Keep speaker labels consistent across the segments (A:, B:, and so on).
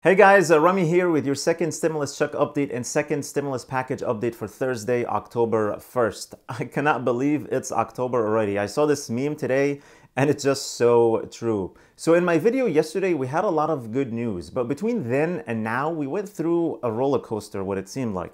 A: Hey guys, Rami here with your second stimulus check update and second stimulus package update for Thursday, October 1st. I cannot believe it's October already. I saw this meme today and it's just so true. So in my video yesterday, we had a lot of good news, but between then and now, we went through a roller coaster, what it seemed like.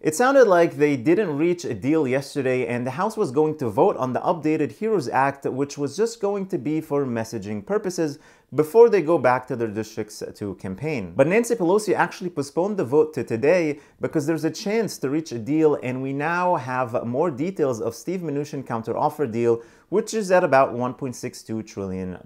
A: It sounded like they didn't reach a deal yesterday and the House was going to vote on the updated HEROES Act, which was just going to be for messaging purposes before they go back to their districts to campaign. But Nancy Pelosi actually postponed the vote to today because there's a chance to reach a deal, and we now have more details of Steve Mnuchin counteroffer deal, which is at about $1.62 trillion.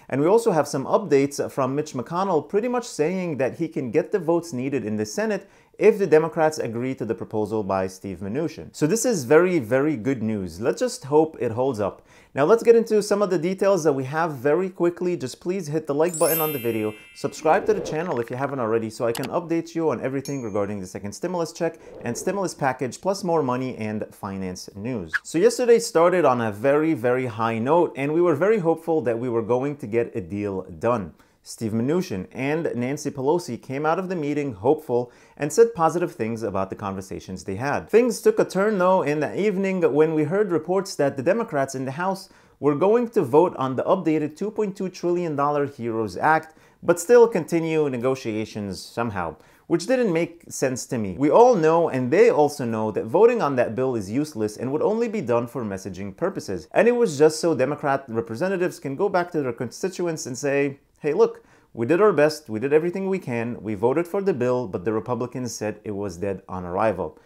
A: And we also have some updates from Mitch McConnell pretty much saying that he can get the votes needed in the Senate if the Democrats agree to the proposal by Steve Mnuchin. So this is very, very good news. Let's just hope it holds up. Now let's get into some of the details that we have very quickly. Just please hit the like button on the video, subscribe to the channel if you haven't already so I can update you on everything regarding the second stimulus check and stimulus package, plus more money and finance news. So yesterday started on a very, very high note and we were very hopeful that we were going to get a deal done. Steve Mnuchin and Nancy Pelosi came out of the meeting hopeful and said positive things about the conversations they had. Things took a turn though in the evening when we heard reports that the Democrats in the House were going to vote on the updated $2.2 trillion HEROES Act, but still continue negotiations somehow, which didn't make sense to me. We all know, and they also know, that voting on that bill is useless and would only be done for messaging purposes. And it was just so Democrat representatives can go back to their constituents and say, hey, look, we did our best, we did everything we can, we voted for the bill, but the Republicans said it was dead on arrival.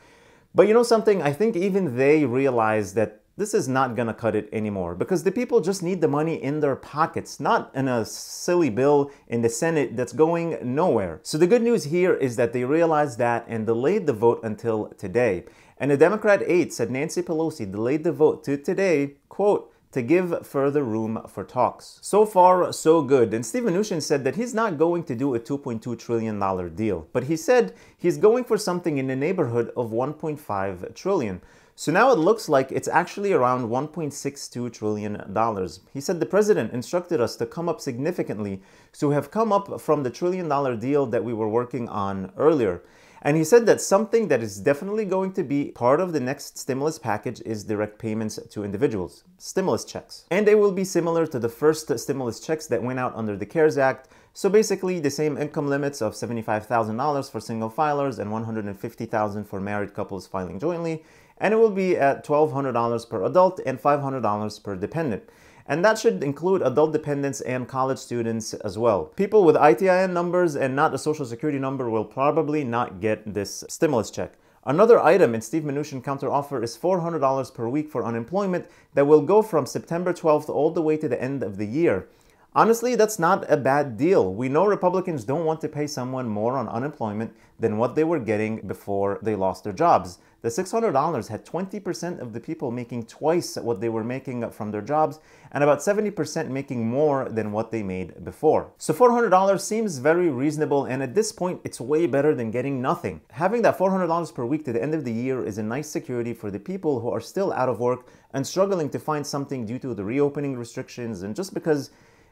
A: But you know something, I think even they realize that this is not gonna cut it anymore because the people just need the money in their pockets, not in a silly bill in the Senate that's going nowhere. So the good news here is that they realized that and delayed the vote until today. And the Democrat aide said Nancy Pelosi delayed the vote to today, quote, to give further room for talks. So far, so good. And Steve Mnuchin said that he's not going to do a $2.2 trillion deal, but he said he's going for something in the neighborhood of $1.5 trillion. So now it looks like it's actually around $1.62 trillion. He said the president instructed us to come up significantly, so we have come up from the $1 trillion deal that we were working on earlier. And he said that something that is definitely going to be part of the next stimulus package is direct payments to individuals, stimulus checks. And they will be similar to the first stimulus checks that went out under the CARES Act. So basically the same income limits of $75,000 for single filers and $150,000 for married couples filing jointly. And it will be at $1,200 per adult and $500 per dependent. And that should include adult dependents and college students as well. People with ITIN numbers and not a social security number will probably not get this stimulus check. Another item in Steve Mnuchin counteroffer is $400 per week for unemployment that will go from September 12th all the way to the end of the year. Honestly, that's not a bad deal. We know Republicans don't want to pay someone more on unemployment than what they were getting before they lost their jobs. The $600 had 20% of the people making twice what they were making from their jobs and about 70% making more than what they made before. So $400 seems very reasonable, and at this point, it's way better than getting nothing. Having that $400 per week to the end of the year is a nice security for the people who are still out of work and struggling to find something due to the reopening restrictions and just because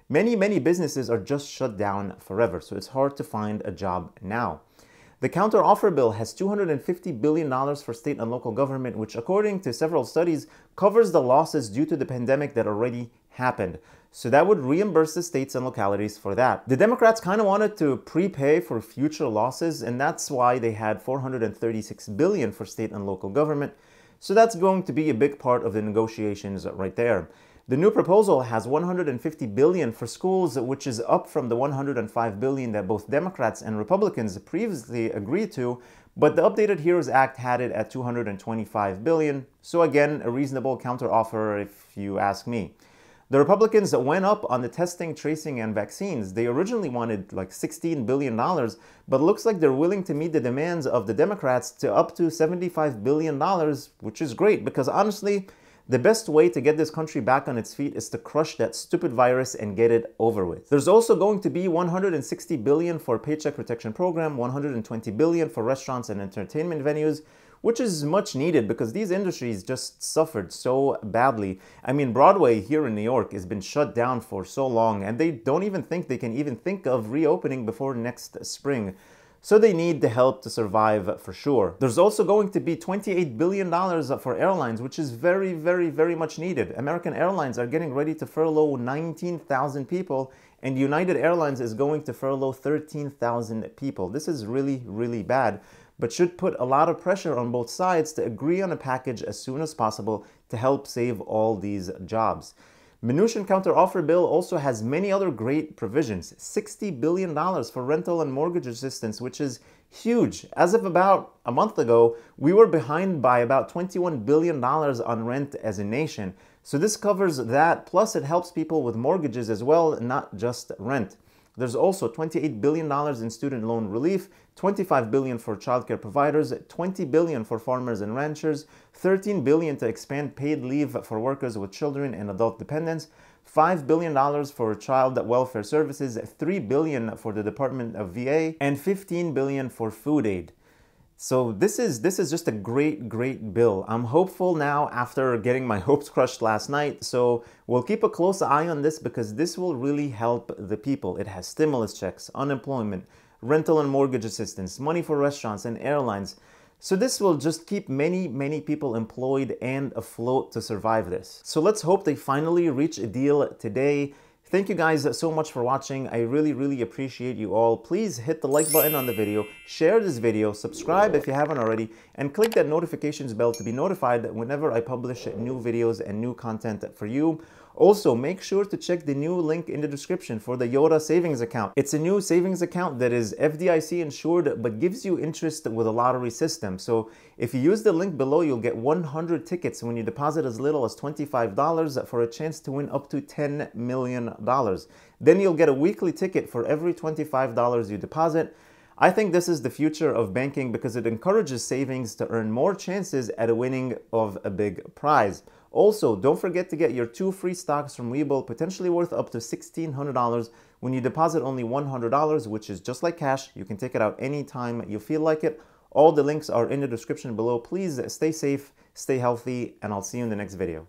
A: many businesses are just shut down forever, so it's hard to find a job now. The counteroffer bill has $250 billion for state and local government, which according to several studies covers the losses due to the pandemic that already happened. So that would reimburse the states and localities for that. The Democrats kind of wanted to prepay for future losses, and that's why they had $436 billion for state and local government. So that's going to be a big part of the negotiations right there. The new proposal has $150 billion for schools, which is up from the $105 billion that both Democrats and Republicans previously agreed to, but the updated HEROES Act had it at $225 billion. So again, a reasonable counteroffer if you ask me. The Republicans went up on the testing, tracing, and vaccines. They originally wanted like $16 billion, but it looks like they're willing to meet the demands of the Democrats to up to $75 billion, which is great because honestly, the best way to get this country back on its feet is to crush that stupid virus and get it over with. There's also going to be $160 billion for Paycheck Protection Program, $120 billion for restaurants and entertainment venues, which is much needed because these industries just suffered so badly. I mean, Broadway here in New York has been shut down for so long, and they don't even think they can even think of reopening before next spring. So they need the help to survive for sure. There's also going to be $28 billion for airlines, which is very, very, very much needed. American Airlines are getting ready to furlough 19,000 people, and United Airlines is going to furlough 13,000 people. This is really, really bad, but should put a lot of pressure on both sides to agree on a package as soon as possible to help save all these jobs. Mnuchin counteroffer bill also has many other great provisions. $60 billion for rental and mortgage assistance, which is huge. As of about a month ago, we were behind by about $21 billion on rent as a nation. So this covers that, plus it helps people with mortgages as well, not just rent. There's also $28 billion in student loan relief, $25 billion for childcare providers, $20 billion for farmers and ranchers, $13 billion to expand paid leave for workers with children and adult dependents, $5 billion for child welfare services, $3 billion for the Department of VA, and $15 billion for food aid. So this is just a great bill. I'm hopeful now after getting my hopes crushed last night. So we'll keep a close eye on this because this will really help the people. It has stimulus checks, unemployment, rental and mortgage assistance, money for restaurants and airlines. So this will just keep many people employed and afloat to survive this. So let's hope they finally reach a deal today. Thank you guys so much for watching. I really appreciate you all. Please hit the like button on the video, share this video, subscribe if you haven't already, and click that notifications bell to be notified whenever I publish new videos and new content for you. Also, make sure to check the new link in the description for the Yoda savings account. It's a new savings account that is FDIC insured but gives you interest with a lottery system. So if you use the link below, you'll get 100 tickets when you deposit as little as $25 for a chance to win up to $10 million. Then you'll get a weekly ticket for every $25 you deposit. I think this is the future of banking because it encourages savings to earn more chances at a winning of a big prize. Also, don't forget to get your 2 free stocks from Webull, potentially worth up to $1,600 when you deposit only $100, which is just like cash. You can take it out anytime you feel like it. All the links are in the description below. Please stay safe, stay healthy, and I'll see you in the next video.